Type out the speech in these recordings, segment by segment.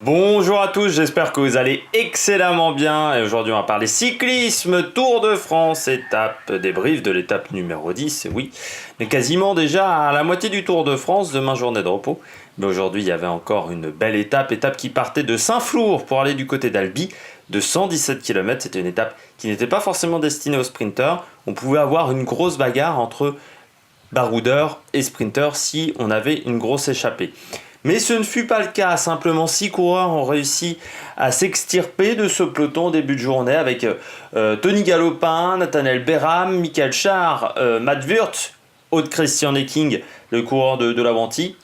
Bonjour à tous, j'espère que vous allez excellemment bien. Et aujourd'hui, on va parler cyclisme, Tour de France, étape débrief de l'étape numéro 10. Et oui, mais quasiment déjà à la moitié du Tour de France, demain journée de repos. Mais aujourd'hui, il y avait encore une belle étape qui partait de Saint-Flour pour aller du côté d'Albi, de 117 km. C'était une étape qui n'était pas forcément destinée aux sprinteurs. On pouvait avoir une grosse bagarre entre baroudeurs et sprinteurs si on avait une grosse échappée. Mais ce ne fut pas le cas, simplement 6 coureurs ont réussi à s'extirper de ce peloton au début de journée avec Tony Galopin, Nathanael Béram, Michael Schär, Matt Würth, Aude Christian Necking, le coureur de l'Avanti.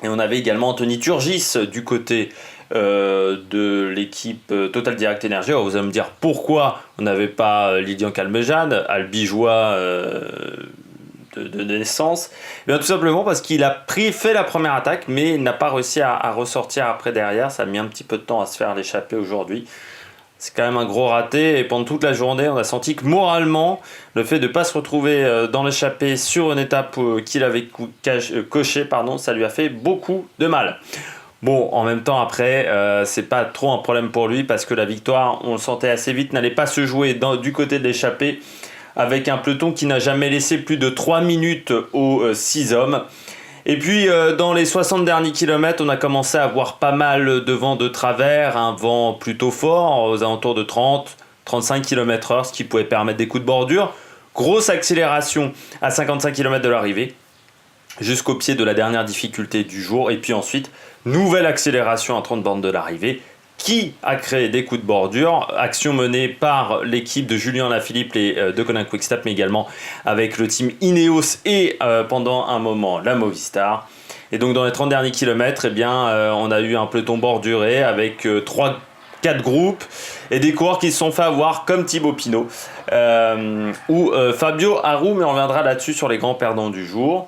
Et on avait également Anthony Turgis du côté de l'équipe Total Direct Energy. Alors vous allez me dire pourquoi on n'avait pas Lilian Calmejane, albigeois de naissance. Et bien, tout simplement parce qu'il a fait la première attaque, mais il n'a pas réussi à ressortir après derrière. Ça a mis un petit peu de temps à se faire l'échapper aujourd'hui. C'est quand même un gros raté. Et pendant toute la journée, on a senti que moralement, le fait de ne pas se retrouver dans l'échappée sur une étape qu'il avait cochée, ça lui a fait beaucoup de mal. Bon, en même temps, après, c'est pas trop un problème pour lui parce que la victoire, on le sentait assez vite, n'allait pas se jouer du côté de l'échappée, avec un peloton qui n'a jamais laissé plus de 3 minutes aux 6 hommes. Et puis dans les 60 derniers kilomètres, on a commencé à avoir pas mal de vent de travers, un vent plutôt fort, aux alentours de 30-35 km/h, ce qui pouvait permettre des coups de bordure. Grosse accélération à 55 km de l'arrivée, jusqu'au pied de la dernière difficulté du jour. Et puis ensuite, nouvelle accélération à 30 bornes de l'arrivée, qui a créé des coups de bordure, action menée par l'équipe de Julien Lafilippe et de Conan Quick-Step, mais également avec le team Ineos et pendant un moment la Movistar. Et donc dans les 30 derniers kilomètres, on a eu un peloton borduré avec 3-4 groupes et des coureurs qui se sont fait avoir comme Thibaut Pinot ou Fabio Aru, mais on reviendra là-dessus sur les grands perdants du jour.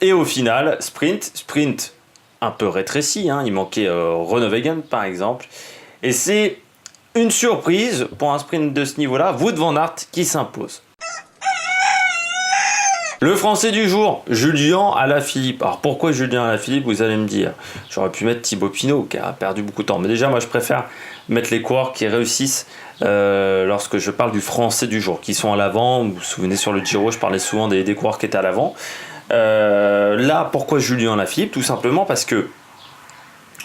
Et au final, sprint un peu rétréci, il manquait Groenewegen par exemple, et c'est une surprise pour un sprint de ce niveau-là, Wout van Aert qui s'impose. Le français du jour, Julien Alaphilippe. Alors pourquoi Julien Alaphilippe, vous allez me dire? J'aurais pu mettre Thibaut Pinot qui a perdu beaucoup de temps, mais déjà moi je préfère mettre les coureurs qui réussissent lorsque je parle du français du jour, qui sont à l'avant. Vous vous souvenez sur le Giro, je parlais souvent des coureurs qui étaient à l'avant. Là, pourquoi Julien Alaphilippe? Tout simplement parce que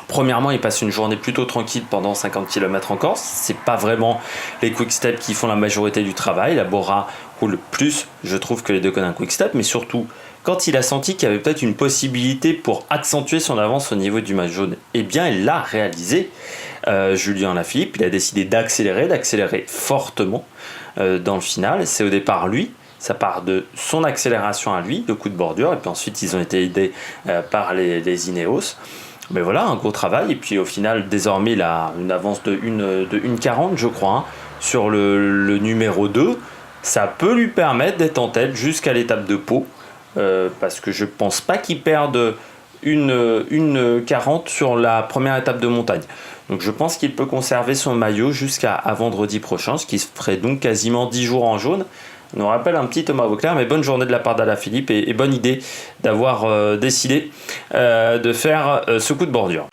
premièrement, il passe une journée plutôt tranquille pendant 50 km en Corse. C'est pas vraiment les Quick-Step qui font la majorité du travail. La Bora roule plus, je trouve, que les deux Conan Quick-Step, mais surtout quand il a senti qu'il y avait peut-être une possibilité pour accentuer son avance au niveau du maillot jaune, eh bien il l'a réalisé. Julien Alaphilippe, il a décidé d'accélérer fortement dans le final. C'est au départ lui. Ça part de son accélération à lui, de coup de bordure, et puis ensuite ils ont été aidés par les Ineos. Mais voilà, un gros travail, et puis au final, désormais, il a une avance de 1,40, je crois, sur le numéro 2. Ça peut lui permettre d'être en tête jusqu'à l'étape de Pau, parce que je pense pas qu'il perde une 40 sur la première étape de montagne. Donc je pense qu'il peut conserver son maillot jusqu'à vendredi prochain, ce qui ferait donc quasiment 10 jours en jaune. On nous rappelle un petit Thomas Vauclair, mais bonne journée de la part d'Alaphilippe et bonne idée d'avoir décidé de faire ce coup de bordure.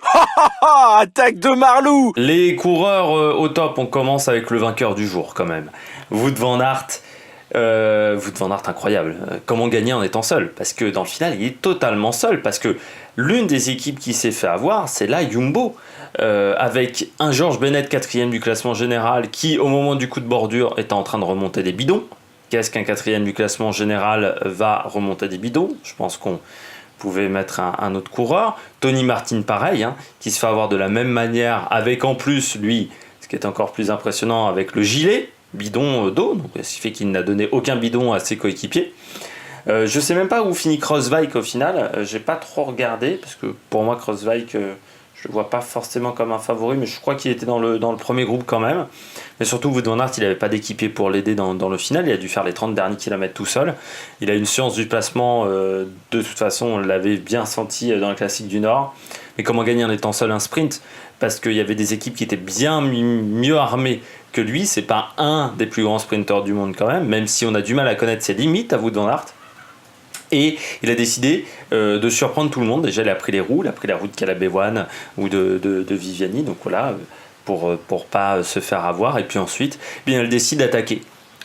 Attaque de Marlou! Les coureurs au top, on commence avec le vainqueur du jour quand même. Wout van Aert. Wout van Aert incroyable. Comment gagner en étant seul? Parce que dans le final, il est totalement seul. Parce que l'une des équipes qui s'est fait avoir, c'est la Jumbo. Avec un Georges Bennett 4e du classement général qui, au moment du coup de bordure, est en train de remonter des bidons. Qu'est-ce qu'un 4e du classement général va remonter des bidons? Je pense qu'on pouvait mettre un autre coureur. Tony Martin, pareil, qui se fait avoir de la même manière, avec en plus, lui, ce qui est encore plus impressionnant, avec le gilet, bidon d'eau, donc ce qui fait qu'il n'a donné aucun bidon à ses coéquipiers. Je sais même pas où finit Kruijswijk au final, j'ai pas trop regardé, parce que pour moi, Kruijswijk, je le vois pas forcément comme un favori, mais je crois qu'il était dans le premier groupe quand même. Mais surtout, Wout van Aert, il n'avait pas d'équipier pour l'aider dans le final. Il a dû faire les 30 derniers kilomètres tout seul. Il a une science du placement. De toute façon, on l'avait bien senti dans le Classique du Nord. Mais comment gagner en étant seul un sprint? Parce qu'il y avait des équipes qui étaient bien mieux armées que lui. C'est pas un des plus grands sprinteurs du monde quand même si on a du mal à connaître ses limites à Wout van Aert. Et il a décidé de surprendre tout le monde. Déjà, il a pris les roues, de Caleb Ewan ou de Viviani, donc voilà, pour pas se faire avoir. Et puis ensuite, eh bien, il décide d'attaquer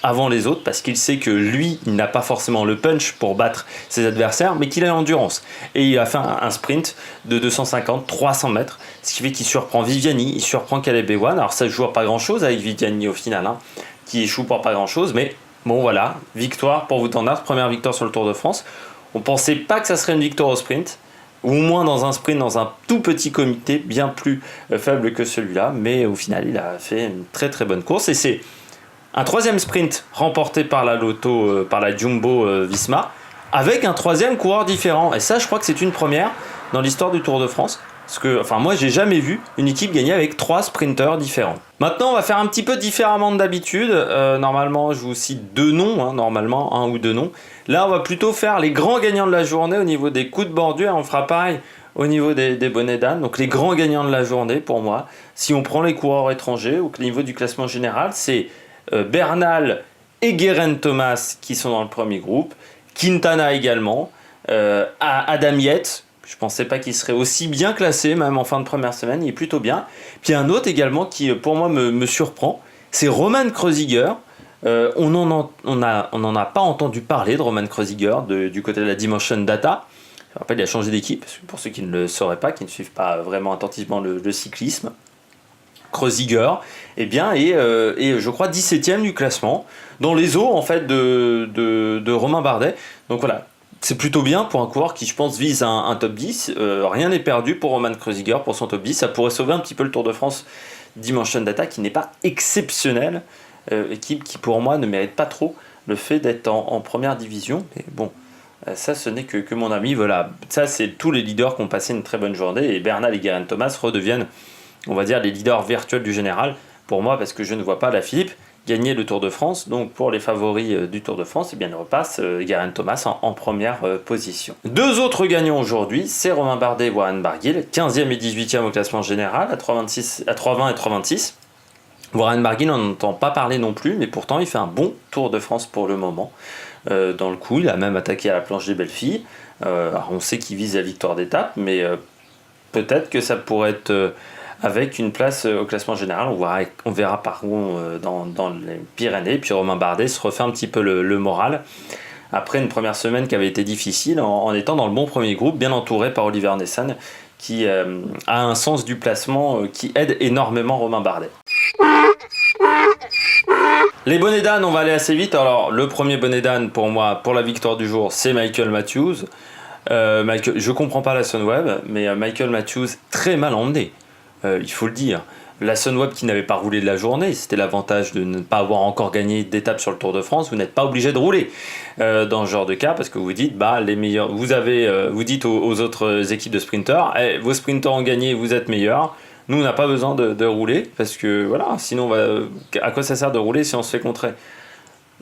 avant les autres parce qu'il sait que lui, il n'a pas forcément le punch pour battre ses adversaires, mais qu'il a l'endurance. Et il a fait un sprint de 250-300 mètres, ce qui fait qu'il surprend Viviani, il surprend Caleb Ewan. Alors ça ne joue pas grand-chose avec Viviani au final, hein, qui échoue pour pas grand-chose, mais bon voilà, victoire pour Wout van Aert, première victoire sur le Tour de France. On pensait pas que ça serait une victoire au sprint, ou au moins dans un sprint, dans un tout petit comité, bien plus faible que celui-là, mais au final il a fait une très très bonne course, et c'est un troisième sprint remporté par la Lotto, par la Jumbo Visma, avec un troisième coureur différent. Et ça, je crois que c'est une première dans l'histoire du Tour de France. Parce que, enfin, moi, j'ai jamais vu une équipe gagner avec 3 sprinteurs différents. Maintenant, on va faire un petit peu différemment de d'habitude. Normalement, je vous cite 2 noms, hein, normalement, 1 ou 2 noms. Là, on va plutôt faire les grands gagnants de la journée au niveau des coups de bordure. On fera pareil au niveau des bonnets d'âne. Donc, les grands gagnants de la journée, pour moi, si on prend les coureurs étrangers, au niveau du classement général, c'est Bernal et Geraint Thomas qui sont dans le premier groupe, Quintana également, Adam Yates, je pensais pas qu'il serait aussi bien classé même en fin de première semaine, il est plutôt bien. Puis un autre également qui pour moi me surprend, c'est Roman Kreuziger. On n'en a pas entendu parler de Roman Kreuziger du côté de la Dimension Data. Je rappelle, il a changé d'équipe, pour ceux qui ne le sauraient pas, qui ne suivent pas vraiment attentivement le cyclisme. Kreuziger, eh bien, et je crois 17e du classement, dans les eaux en fait de Romain Bardet. Donc voilà, c'est plutôt bien pour un coureur qui, je pense, vise un top 10. Rien n'est perdu pour Roman Kreuziger pour son top 10. Ça pourrait sauver un petit peu le Tour de France Dimension Data, qui n'est pas exceptionnel. Équipe qui, pour moi, ne mérite pas trop le fait d'être en première division. Mais bon, ça, ce n'est que mon ami. Voilà, ça, c'est tous les leaders qui ont passé une très bonne journée. Et Bernal et Geraint Thomas redeviennent, on va dire, les leaders virtuels du général pour moi, parce que je ne vois pas Lafilippe gagner le Tour de France. Donc pour les favoris du Tour de France, eh bien, il repasse Geraint Thomas en première position. 2 autres gagnants aujourd'hui, c'est Romain Bardet et Warren Barguil, 15e et 18e au classement général à 3,20 et 3,26. Warren Barguil, on n'entend pas parler non plus, mais pourtant il fait un bon Tour de France pour le moment. Dans le coup, il a même attaqué à la planche des belles filles. Alors on sait qu'il vise la victoire d'étape, mais peut-être que ça pourrait être avec une place au classement général. On verra par où dans les Pyrénées. Puis Romain Bardet se refait un petit peu le moral après une première semaine qui avait été difficile en étant dans le bon premier groupe, bien entouré par Oliver Nessan, qui a un sens du placement qui aide énormément Romain Bardet. Les bonnets d'âne, on va aller assez vite. Alors le premier bonnet d'âne pour moi, pour la victoire du jour, c'est Michael Matthews. Je comprends pas la Sunweb, mais Michael Matthews très mal emmené. Il faut le dire. La Sunweb qui n'avait pas roulé de la journée, c'était l'avantage de ne pas avoir encore gagné d'étape sur le Tour de France. Vous n'êtes pas obligé de rouler dans ce genre de cas, parce que vous dites, les meilleurs, vous dites aux autres équipes de sprinteurs, vos sprinteurs ont gagné, vous êtes meilleurs. Nous, on n'a pas besoin de rouler, parce que voilà, sinon, à quoi ça sert de rouler si on se fait contrer?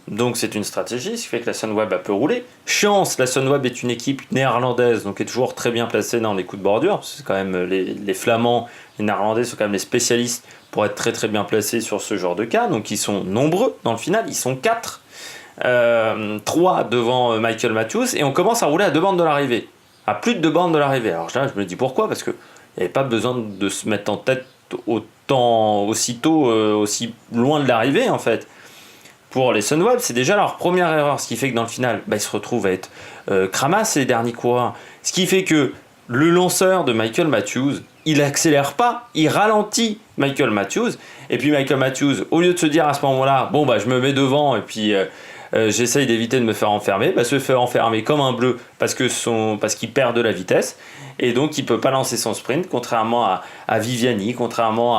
Donc c'est une stratégie, ce qui fait que la Sunweb peut rouler. Chance, la Sunweb est une équipe néerlandaise, donc est toujours très bien placée dans les coups de bordure. C'est quand même les Flamands, les Néerlandais sont quand même les spécialistes pour être très très bien placés sur ce genre de cas. Donc ils sont nombreux dans le final, ils sont 4, 3 devant Michael Matthews, et on commence à rouler à 2 bornes de l'arrivée, à plus de 2 bornes de l'arrivée. Alors là, je me dis pourquoi, parce qu'il n'y avait pas besoin de se mettre en tête aussitôt, aussi loin de l'arrivée en fait. Pour les Sunweb, c'est déjà leur première erreur, ce qui fait que dans le final, ils se retrouvent à être cramasse les derniers coureurs. Ce qui fait que le lanceur de Michael Matthews, il accélère pas, il ralentit Michael Matthews. Et puis Michael Matthews, au lieu de se dire à ce moment-là, je me mets devant et puis j'essaye d'éviter de me faire enfermer, se fait enfermer comme un bleu parce qu'il perd de la vitesse. Et donc il peut pas lancer son sprint, contrairement à Viviani, contrairement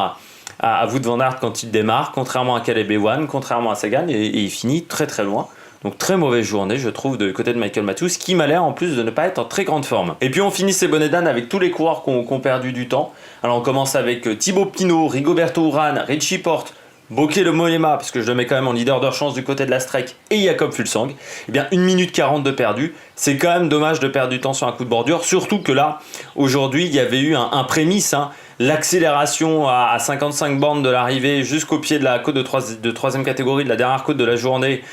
à Wout van Aert quand il démarre, contrairement à Caleb Ewan, contrairement à Sagan, et il finit très très loin. Donc très mauvaise journée, je trouve, de côté de Michael Matthews, qui m'a l'air en plus de ne pas être en très grande forme. Et puis on finit ces bonnets d'âne avec tous les coureurs qui ont perdu du temps. Alors on commence avec Thibaut Pinot, Rigoberto Urán, Richie Porte, Bokeh Le Mollema, parce que je le mets quand même en leader de chance du côté de la Strek, et Jakob Fuglsang. Eh bien 1 minute 40 de perdu, c'est quand même dommage de perdre du temps sur un coup de bordure, surtout que là, aujourd'hui, il y avait eu un prémisse, l'accélération à 55 bornes de l'arrivée jusqu'au pied de la côte de troisième catégorie, de la dernière côte de la journée,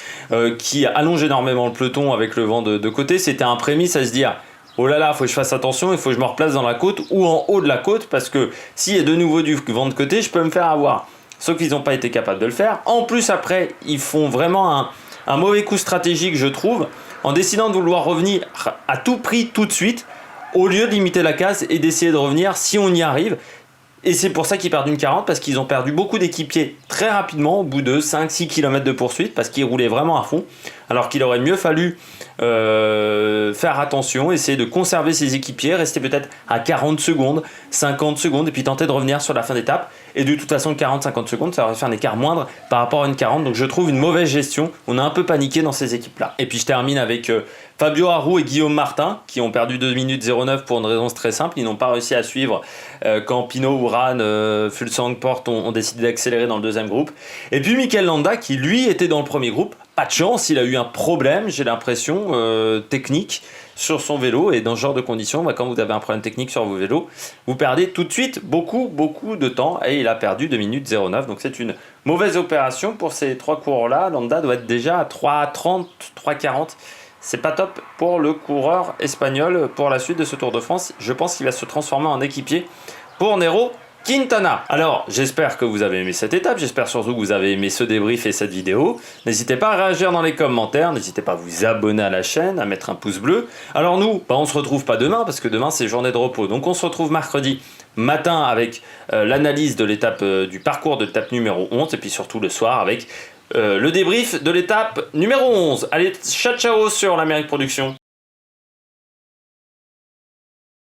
qui allonge énormément le peloton avec le vent de côté. C'était un prémisse à se dire oh là là, faut que je fasse attention, il faut que je me replace dans la côte ou en haut de la côte, parce que s'il y a de nouveau du vent de côté, je peux me faire avoir. Sauf qu'ils n'ont pas été capables de le faire. En plus, après, ils font vraiment un mauvais coup stratégique, je trouve, en décidant de vouloir revenir à tout prix tout de suite, au lieu de limiter la casse et d'essayer de revenir si on y arrive. Et c'est pour ça qu'ils perdent une 40, parce qu'ils ont perdu beaucoup d'équipiers très rapidement, au bout de 5-6 km de poursuite, parce qu'ils roulaient vraiment à fond, alors qu'il aurait mieux fallu faire attention, essayer de conserver ses équipiers, rester peut-être à 40 secondes, 50 secondes, et puis tenter de revenir sur la fin d'étape. Et de toute façon, 40-50 secondes, ça aurait fait un écart moindre par rapport à une 40, donc je trouve une mauvaise gestion. On a un peu paniqué dans ces équipes-là. Et puis je termine avec Fabio Aru et Guillaume Martin, qui ont perdu 2 minutes 09 pour une raison très simple. Ils n'ont pas réussi à suivre quand Pinot, Uran, Fulsang, Porte ont décidé d'accélérer dans le deuxième groupe. Et puis Mikel Landa, qui lui était dans le premier groupe. Pas de chance, il a eu un problème, j'ai l'impression, technique sur son vélo. Et dans ce genre de conditions, quand vous avez un problème technique sur vos vélos, vous perdez tout de suite beaucoup de temps. Et il a perdu 2 minutes 09. Donc c'est une mauvaise opération pour ces trois coureurs-là. Landa doit être déjà à 3,30, 3,40. C'est pas top pour le coureur espagnol pour la suite de ce Tour de France. Je pense qu'il va se transformer en équipier pour Nairo Quintana. Alors, j'espère que vous avez aimé cette étape, j'espère surtout que vous avez aimé ce débrief et cette vidéo. N'hésitez pas à réagir dans les commentaires, n'hésitez pas à vous abonner à la chaîne, à mettre un pouce bleu. Alors nous, on se retrouve pas demain, parce que demain c'est journée de repos. Donc on se retrouve mercredi matin avec l'analyse de l'étape du parcours de l'étape numéro 11, et puis surtout le soir avec le débrief de l'étape numéro 11. Allez, ciao ciao sur l'Amérique Production.